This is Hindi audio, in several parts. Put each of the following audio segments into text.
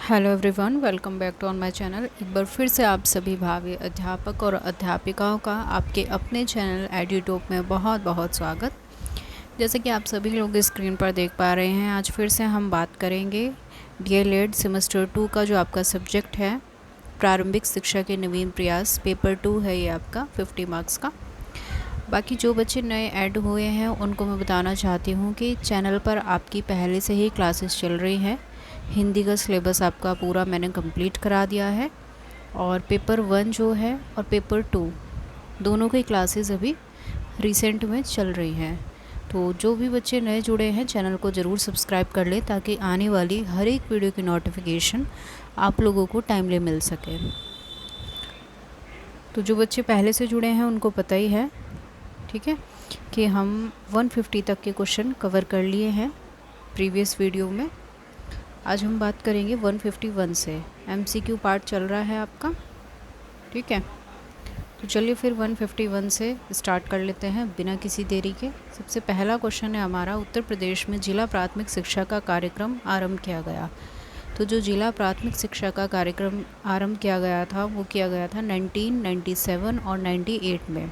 Hello everyone, welcome back to on my channel. एक बार फिर से आप सभी भावी अध्यापक और अध्यापिकाओं का आपके अपने चैनल एड्यूटॉक में बहुत बहुत स्वागत। जैसे कि आप सभी लोग स्क्रीन पर देख पा रहे हैं, आज फिर से हम बात करेंगे डीएलएड सेमेस्टर 2 का जो आपका सब्जेक्ट है प्रारंभिक शिक्षा के नवीन प्रयास। पेपर 2 है ये आपका 50 मार्क्स का। बाकी जो बच्चे नए ऐड हुए हैं उनको मैं बताना चाहती हूँ कि चैनल पर आपकी पहले से ही क्लासेस चल रही हैं। हिंदी का सिलेबस आपका पूरा मैंने कंप्लीट करा दिया है और पेपर 1 जो है और पेपर 2 दोनों की क्लासेस अभी रिसेंट में चल रही हैं। तो जो भी बच्चे नए जुड़े हैं चैनल को ज़रूर सब्सक्राइब कर लें ताकि आने वाली हर एक वीडियो की नोटिफिकेशन आप लोगों को टाइमली मिल सके। तो जो बच्चे पहले से जुड़े हैं उनको पता ही है, ठीक है, कि हम 150 तक के क्वेश्चन कवर कर लिए हैं प्रीवियस वीडियो में। आज हम बात करेंगे 151 से। एमसीक्यू पार्ट चल रहा है आपका, ठीक है। तो चलिए फिर 151 से स्टार्ट कर लेते हैं बिना किसी देरी के। सबसे पहला क्वेश्चन है हमारा, उत्तर प्रदेश में जिला प्राथमिक शिक्षा का कार्यक्रम आरंभ किया गया। तो जो जिला प्राथमिक शिक्षा का कार्यक्रम आरंभ किया गया था वो किया गया था 1997 और 98 में।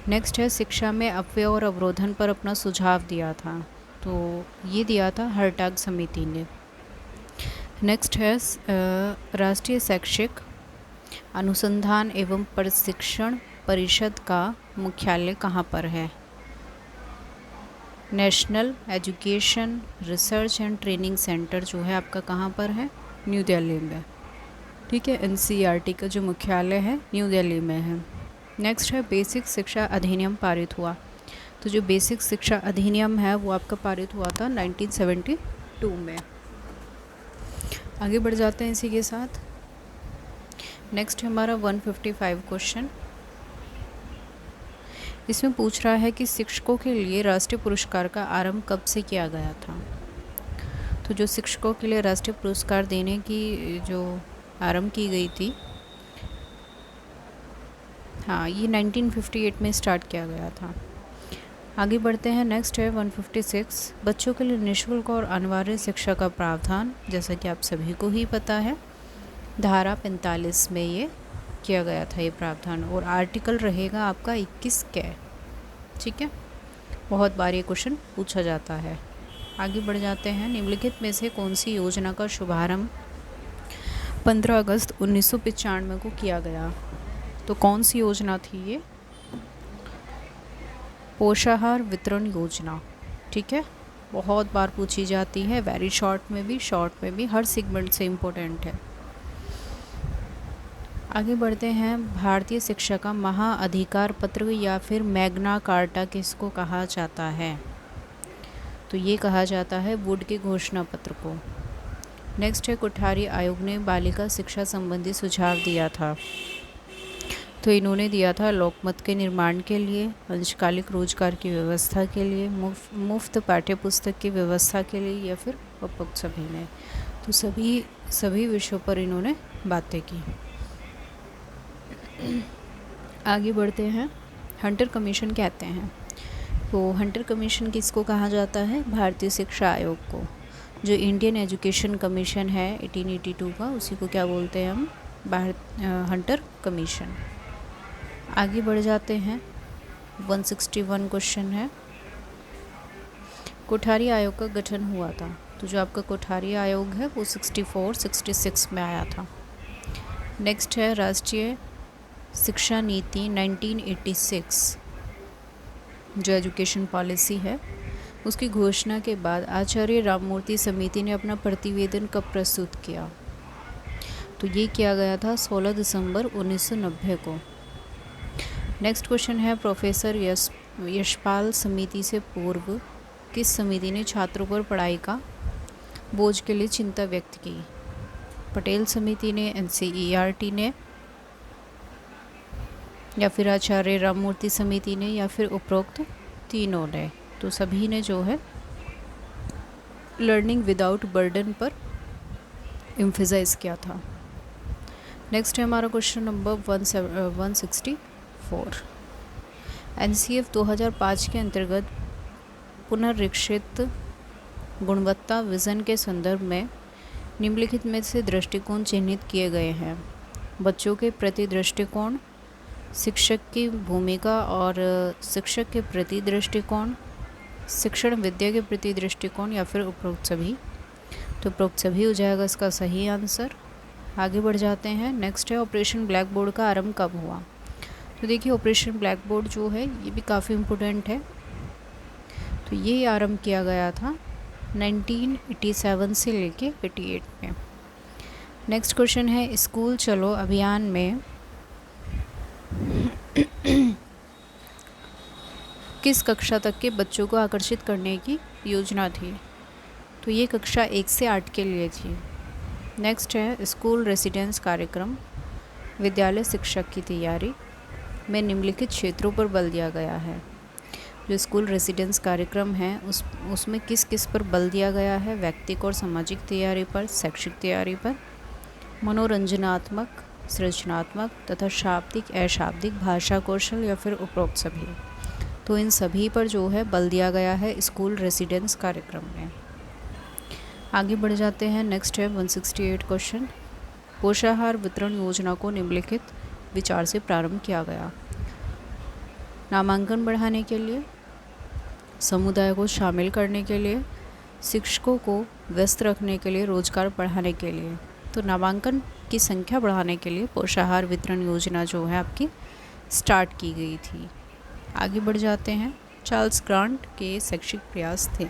नेक्स्ट है, शिक्षा में अपव्यय और अवरोधन पर अपना सुझाव दिया था। तो ये दिया था हर्टाग समिति ने। नेक्स्ट है, राष्ट्रीय शैक्षिक अनुसंधान एवं प्रशिक्षण परिषद का मुख्यालय कहाँ पर है? National education research and training centre जो है आपका कहाँ पर है? न्यू दिल्ली में, ठीक है। एनसीईआरटी का जो मुख्यालय है न्यू दिल्ली में है। नेक्स्ट है, बेसिक शिक्षा अधिनियम पारित हुआ। तो जो बेसिक शिक्षा अधिनियम है वो आपका पारित हुआ था 1972 में। आगे बढ़ जाते हैं इसी के साथ। नेक्स्ट है हमारा 155 क्वेश्चन। इसमें पूछ रहा है कि शिक्षकों के लिए राष्ट्रीय पुरस्कार का आरंभ कब से किया गया था। तो जो शिक्षकों के लिए राष्ट्रीय पुरस्कार देने की जो आरंभ की गई थी, हाँ, ये 1958 में स्टार्ट किया गया था। आगे बढ़ते हैं। नेक्स्ट है 156, बच्चों के लिए निःशुल्क और अनिवार्य शिक्षा का प्रावधान। जैसा कि आप सभी को ही पता है, धारा 45 में ये किया गया था ये प्रावधान, और आर्टिकल रहेगा आपका 21 कै, ठीक है। बहुत बार ये क्वेश्चन पूछा जाता है। आगे बढ़ जाते हैं। निम्नलिखित में से कौन सी योजना का शुभारंभ 15 अगस्त 1995 को किया गया? तो कौन सी योजना थी ये? पोषाहार वितरण योजना, ठीक है। बहुत बार पूछी जाती है, वेरी शॉर्ट में भी, हर सेगमेंट से इम्पोर्टेंट है। आगे बढ़ते हैं। भारतीय शिक्षा का महाअधिकार पत्र या फिर मैग्ना कार्टा किसको कहा जाता है? तो ये कहा जाता है वुड के घोषणा पत्र को। नेक्स्ट है, कोठारी आयोग ने बालिका शिक्षा संबंधी सुझाव दिया था। तो इन्होंने दिया था लोकमत के निर्माण के लिए, अंशकालिक रोजगार की व्यवस्था के लिए, मुफ्त पाठ्य पुस्तक की व्यवस्था के लिए, या फिर उपरोक्त सभी ने। तो सभी विषयों पर इन्होंने बातें की। आगे बढ़ते हैं। हंटर कमीशन कहते हैं। तो हंटर कमीशन किसको कहा जाता है? भारतीय शिक्षा आयोग को। जो इंडियन एजुकेशन कमीशन है 1882 का, उसी को क्या बोलते हैं हम? Hunter commission. आगे बढ़ जाते हैं। 161 क्वेश्चन है, कोठारी आयोग का गठन हुआ था। तो जो आपका कोठारी आयोग है वो 64-66 में आया था। नेक्स्ट है, राष्ट्रीय शिक्षा नीति 1986 जो एजुकेशन पॉलिसी है उसकी घोषणा के बाद आचार्य राममूर्ति समिति ने अपना प्रतिवेदन कब प्रस्तुत किया? तो ये किया गया था 16 दिसंबर 1990 को। नेक्स्ट क्वेश्चन है, प्रोफेसर यशपाल समिति से पूर्व किस समिति ने छात्रों पर पढ़ाई का बोझ के लिए चिंता व्यक्त की? पटेल समिति ने, एनसीईआरटी ने, या फिर आचार्य राममूर्ति समिति ने, या फिर उपरोक्त तीनों ने। तो सभी ने जो है लर्निंग विदाउट बर्डन पर एम्फेसाइज किया था। नेक्स्ट है हमारा क्वेश्चन नंबर 164। एनसीएफ 2005 के अंतर्गत पुनरीक्षित गुणवत्ता विज़न के संदर्भ में निम्नलिखित में से दृष्टिकोण चिन्हित किए गए हैं। बच्चों के प्रति दृष्टिकोण, शिक्षक की भूमिका और शिक्षक के प्रति दृष्टिकोण, शिक्षण विद्या के प्रति दृष्टिकोण, या फिर उपरोक्त सभी। तो उपरोक्त सभी हो जाएगा इसका सही आंसर। आगे बढ़ जाते हैं। नेक्स्ट है ऑपरेशन ब्लैक बोर्ड का आरंभ कब हुआ। तो देखिए ऑपरेशन ब्लैक बोर्ड जो है ये भी काफ़ी इम्पोर्टेंट है। तो ये आरंभ किया गया था 1987 से लेके 88 में। नेक्स्ट क्वेश्चन है स्कूल चलो अभियान में किस कक्षा तक के बच्चों को आकर्षित करने की योजना थी। तो ये कक्षा 1 से 8 के लिए थी। नेक्स्ट है स्कूल रेसिडेंस कार्यक्रम, विद्यालय शिक्षक की तैयारी में निम्नलिखित क्षेत्रों पर बल दिया गया है। जो स्कूल रेसिडेंस कार्यक्रम है उसमें किस किस पर बल दिया गया है। व्यक्तिक और सामाजिक तैयारी पर, शैक्षिक तैयारी पर, मनोरंजनात्मक, सृजनात्मक तथा शाब्दिक अशाब्दिक भाषा कौशल, या फिर उपरोक्त सभी। तो इन सभी पर जो है बल दिया गया है स्कूल रेसिडेंस कार्यक्रम में। आगे बढ़ जाते हैं। नेक्स्ट है 168 क्वेश्चन, पोषाहार वितरण योजना को निम्नलिखित विचार से प्रारंभ किया गया। नामांकन बढ़ाने के लिए, समुदाय को शामिल करने के लिए, शिक्षकों को व्यस्त रखने के लिए, रोजगार बढ़ाने के लिए। तो नामांकन की संख्या बढ़ाने के लिए पोषाहार वितरण योजना जो है आपकी स्टार्ट की गई थी। आगे बढ़ जाते हैं। चार्ल्स ग्रांट के शैक्षिक प्रयास थे।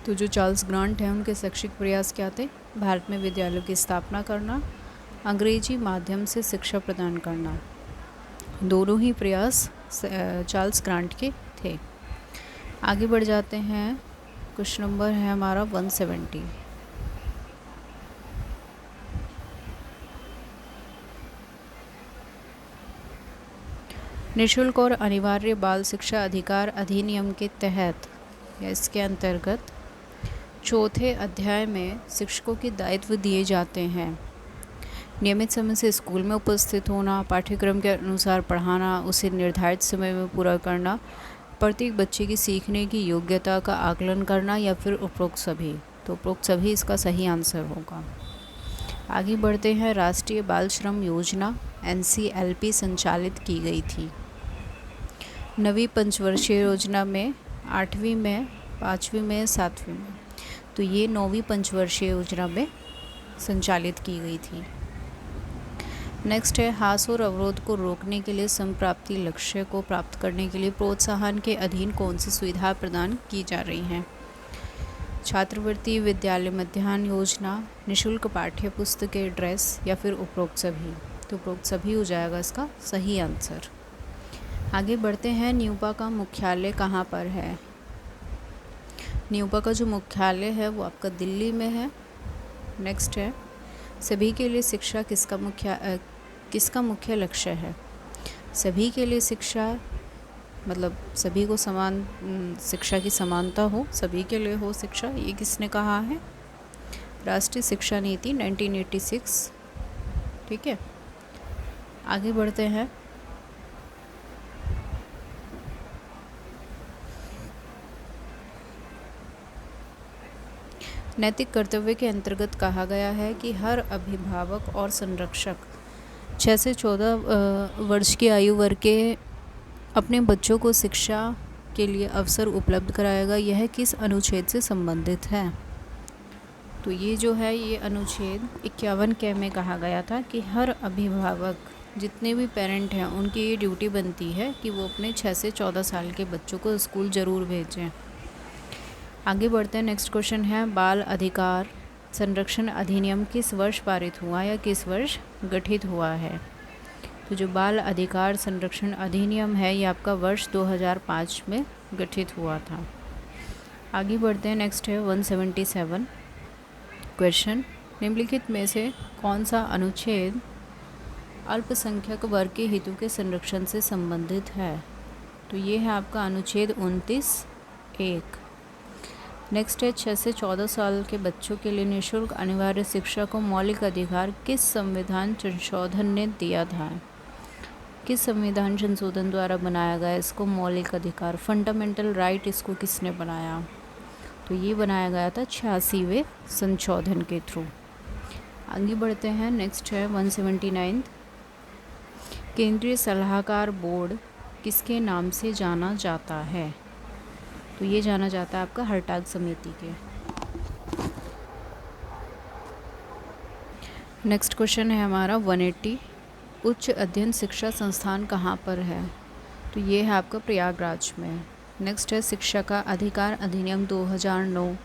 तो जो चार्ल्स ग्रांट हैं उनके शैक्षिक प्रयास क्या थे। भारत में विद्यालयों की स्थापना करना, अंग्रेजी माध्यम से शिक्षा प्रदान करना। दोनों ही प्रयास चार्ल्स ग्रांट के थे। आगे बढ़ जाते हैं। क्वेश्चन नंबर है हमारा 170। निःशुल्क और अनिवार्य बाल शिक्षा अधिकार अधिनियम के तहत या इसके अंतर्गत चौथे अध्याय में शिक्षकों के दायित्व दिए जाते हैं। नियमित समय से स्कूल में उपस्थित होना, पाठ्यक्रम के अनुसार पढ़ाना, उसे निर्धारित समय में पूरा करना, प्रत्येक बच्चे की सीखने की योग्यता का आकलन करना, या फिर उपरोक्त सभी। तो उपरोक्त सभी इसका सही आंसर होगा। आगे बढ़ते हैं। राष्ट्रीय बाल श्रम योजना NCLP संचालित की गई थी। नवी पंचवर्षीय योजना में 8वीं में, 5वीं में, 7वीं में। तो ये 9वीं पंचवर्षीय योजना में संचालित की गई थी। नेक्स्ट है हास और अवरोध को रोकने के लिए संप्राप्ति लक्ष्य को प्राप्त करने के लिए प्रोत्साहन के अधीन कौन सी सुविधा प्रदान की जा रही हैं। छात्रवृत्ति, विद्यालय मध्याह्न योजना, निःशुल्क पाठ्य पुस्तकें, ड्रेस, या फिर उपरोक्त सभी। तो उपरोक्त सभी हो जाएगा इसका सही आंसर। आगे बढ़ते हैं। न्यूपा का मुख्यालय कहाँ पर है। न्यूपा का जो मुख्यालय है वो आपका दिल्ली में है। नेक्स्ट है सभी के लिए शिक्षा किसका मुख्य लक्ष्य है। सभी के लिए शिक्षा मतलब सभी को समान शिक्षा की समानता हो, सभी के लिए हो शिक्षा, ये किसने कहा है। राष्ट्रीय शिक्षा नीति 1986। ठीक है, आगे बढ़ते हैं। नैतिक कर्तव्य के अंतर्गत कहा गया है कि हर अभिभावक और संरक्षक 6 से 14 वर्ष की आयु वर्ग के अपने बच्चों को शिक्षा के लिए अवसर उपलब्ध कराएगा। यह किस अनुच्छेद से संबंधित है। तो ये जो है ये अनुच्छेद 51 के में कहा गया था कि हर अभिभावक जितने भी पेरेंट हैं उनकी ये ड्यूटी बनती है कि वो अपने 6 से 14 साल के बच्चों को स्कूल ज़रूर भेजें। आगे बढ़ते हैं। नेक्स्ट क्वेश्चन है बाल अधिकार संरक्षण अधिनियम किस वर्ष पारित हुआ या किस वर्ष गठित हुआ है। तो जो बाल अधिकार संरक्षण अधिनियम है ये आपका वर्ष 2005 में गठित हुआ था। आगे बढ़ते हैं। नेक्स्ट है 177 क्वेश्चन, निम्नलिखित में से कौन सा अनुच्छेद अल्पसंख्यक वर्ग के हितों के संरक्षण से संबंधित है। तो ये है आपका अनुच्छेद 29(1). नेक्स्ट है 6 से 14 साल के बच्चों के लिए निःशुल्क अनिवार्य शिक्षा को मौलिक अधिकार किस संविधान संशोधन ने दिया था। किस संविधान संशोधन द्वारा बनाया गया इसको मौलिक अधिकार, फंडामेंटल राइट, इसको किसने बनाया। तो ये बनाया गया था 86वें संशोधन के थ्रू। आगे बढ़ते हैं, नेक्स्ट है 179। केंद्रीय सलाहकार बोर्ड किसके नाम से जाना जाता है? तो ये जाना जाता है आपका हर्टाग समिति के। नेक्स्ट क्वेश्चन है हमारा 180। उच्च अध्ययन शिक्षा संस्थान कहाँ पर है? तो ये है आपका प्रयागराज में। नेक्स्ट है शिक्षा का अधिकार अधिनियम 2009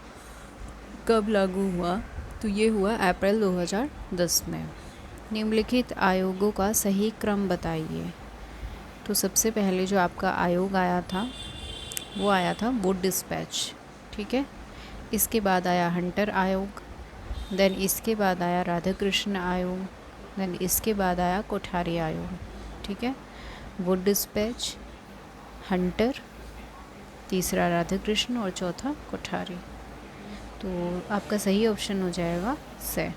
कब लागू हुआ? तो ये हुआ अप्रैल 2010 में। निम्नलिखित आयोगों का सही क्रम बताइए। तो सबसे पहले जो आपका आयोग आया था वो आया था वुड डिस्पैच, ठीक है। इसके बाद आया हंटर आयोग, देन इसके बाद आया राधाकृष्ण आयोग, देन इसके बाद आया कोठारी आयोग, ठीक है। वुड डिस्पैच, हंटर, तीसरा राधाकृष्ण और चौथा कोठारी। तो आपका सही ऑप्शन हो जाएगा से।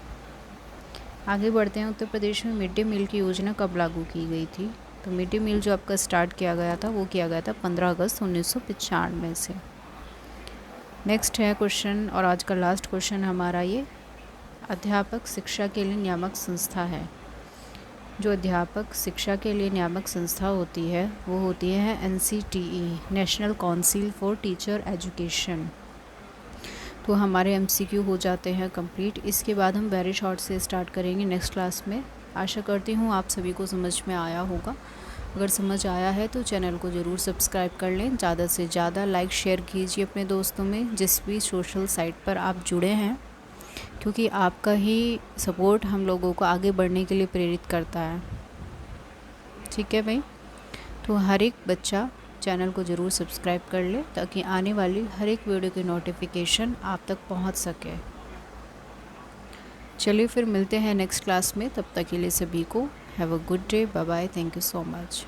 आगे बढ़ते हैं, उत्तर प्रदेश में मिड डे मील की योजना कब लागू की गई थी? तो मिड डे मील जो आपका स्टार्ट किया गया था वो किया गया था 15 अगस्त 1995 से। नेक्स्ट है क्वेश्चन, और आज का लास्ट क्वेश्चन हमारा ये, अध्यापक शिक्षा के लिए नियामक संस्था है। जो अध्यापक शिक्षा के लिए नियामक संस्था होती है वो होती है NCTE, national council for teacher education. तो हमारे MCQ हो जाते हैं कंप्लीट। इसके बाद हम वेरी शॉर्ट से स्टार्ट करेंगे नेक्स्ट क्लास में। आशा करती हूँ आप सभी को समझ में आया होगा। अगर समझ आया है तो चैनल को ज़रूर सब्सक्राइब कर लें, ज़्यादा से ज़्यादा लाइक शेयर कीजिए अपने दोस्तों में जिस भी सोशल साइट पर आप जुड़े हैं, क्योंकि आपका ही सपोर्ट हम लोगों को आगे बढ़ने के लिए प्रेरित करता है, ठीक है भाई। तो हर एक बच्चा चैनल को ज़रूर सब्सक्राइब कर ले ताकि आने वाली हर एक वीडियो की नोटिफिकेशन आप तक पहुंच सके। चलिए फिर मिलते हैं नेक्स्ट क्लास में, तब तक के लिए सभी को have a good day, bye bye, thank you so much.